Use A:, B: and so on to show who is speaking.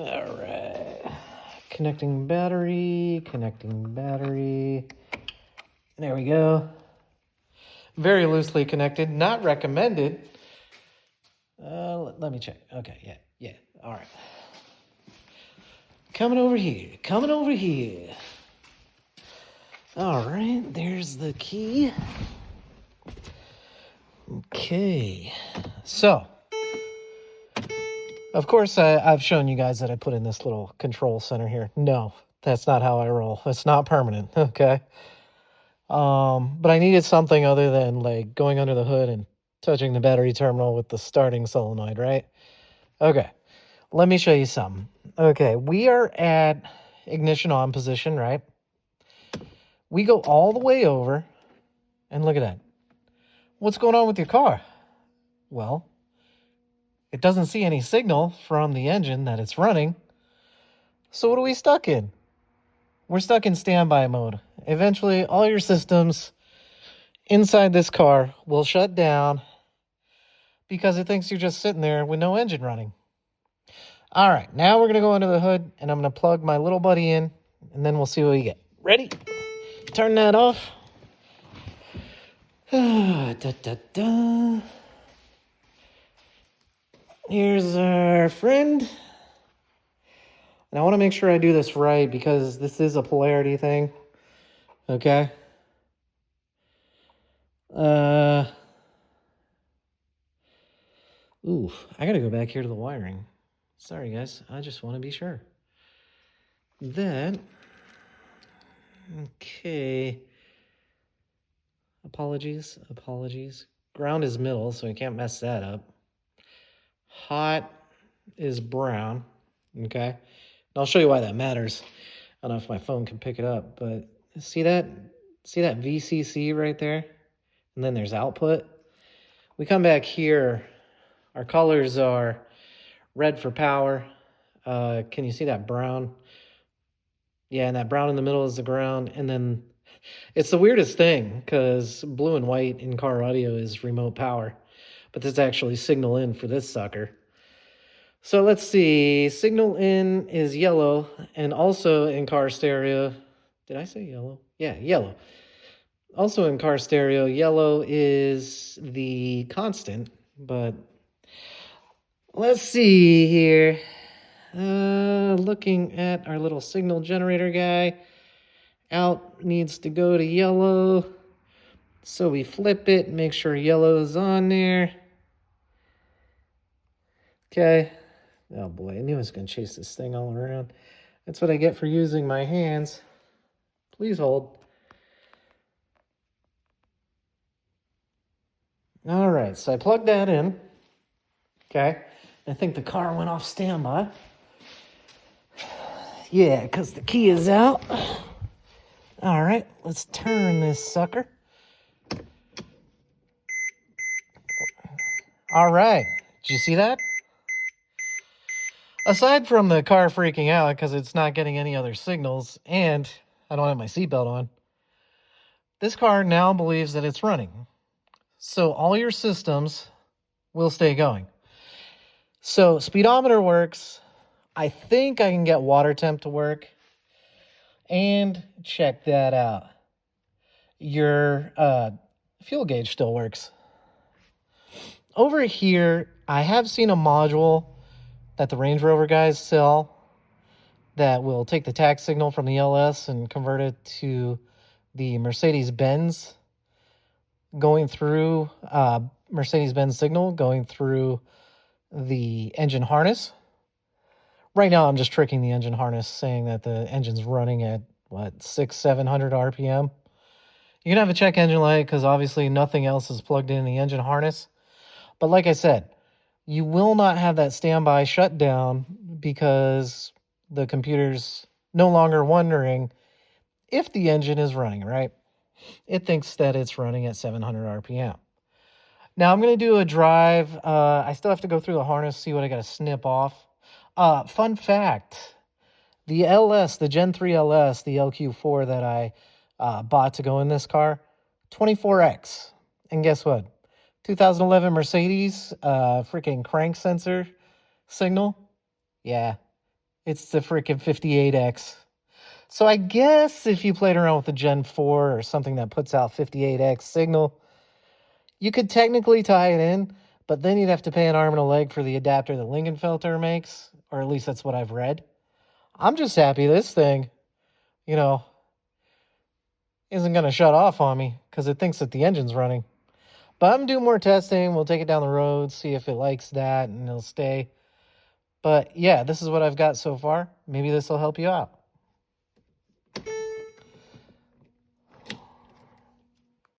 A: All right. Connecting battery. There we go. Very loosely connected, not recommended. Let me check. Okay, yeah. All right. Coming over here. All right, there's the key. Okay. So, of course, I've shown you guys that I put in this little control center here. No, that's not how I roll. It's not permanent, okay? But I needed something other than like going under the hood and touching the battery terminal with the starting solenoid, right? Okay, let me show you something. Okay, we are at ignition on position, right? We go all the way over, and look at that. What's going on with your car? Well, it doesn't see any signal from the engine that it's running. So what are we stuck in? We're stuck in standby mode. Eventually, all your systems inside this car will shut down because it thinks you're just sitting there with no engine running. All right, now we're going to go under the hood, and I'm going to plug my little buddy in, and then we'll see what we get. Ready? Turn that off. Da, da, da. Here's our friend. And I want to make sure I do this right because this is a polarity thing. Okay? Ooh, I got to go back here to the wiring. Sorry, guys. I just want to be sure. Okay. Apologies. Ground is middle, so we can't mess that up. Hot is brown. Okay. And I'll show you why that matters. I don't know if my phone can pick it up, but see that VCC right there? And then there's output. We come back here. Our colors are red for power. Can you see that brown? Yeah, and that brown in the middle is the ground. And then it's the weirdest thing because blue and white in car audio is remote power. But this is actually signal in for this sucker. So let's see. Signal in is yellow. And also in car stereo. Did I say yellow? Yeah, yellow. Also in car stereo, yellow is the constant. But let's see here. Looking at our little signal generator guy. Out needs to go to yellow. So we flip it, make sure yellow is on there. Okay. Oh boy, I knew I was going to chase this thing all around. That's what I get for using my hands. Please hold. All right, so I plugged that in. Okay. I think the car went off standby. Yeah, because the key is out. All right, let's turn this sucker. All right, did you see that? Aside from the car freaking out because it's not getting any other signals and I don't have my seatbelt on, this car now believes that it's running. So all your systems will stay going. So speedometer works. I think I can get water temp to work. And check that out. Your fuel gauge still works. Over here, I have seen a module that the Range Rover guys sell that will take the tach signal from the LS and convert it to the Mercedes-Benz going through Mercedes-Benz signal going through the engine harness. Right now, I'm just tricking the engine harness, saying that the engine's running at, 700 RPM. You can have a check engine light because obviously nothing else is plugged in the engine harness. But like I said, you will not have that standby shutdown because the computer's no longer wondering if the engine is running, right? It thinks that it's running at 700 RPM. Now I'm going to do a drive. I still have to go through the harness, see what I got to snip off. Fun fact, the LS, the Gen 3 LS, the LQ4 that I bought to go in this car, 24X. And guess what? 2011 Mercedes freaking crank sensor signal. Yeah, It's the freaking 58X. So I guess if you played around with the Gen 4 or something that puts out 58X signal, you could technically tie it in, but then you'd have to pay an arm and a leg for the adapter that Lingenfelter makes, or at least that's what I've read. I'm just happy this thing, you know, isn't going to shut off on me because it thinks that the engine's running. But I'm doing more testing. We'll take it down the road, see if it likes that, and it'll stay. But yeah, this is what I've got so far. Maybe this will help you out.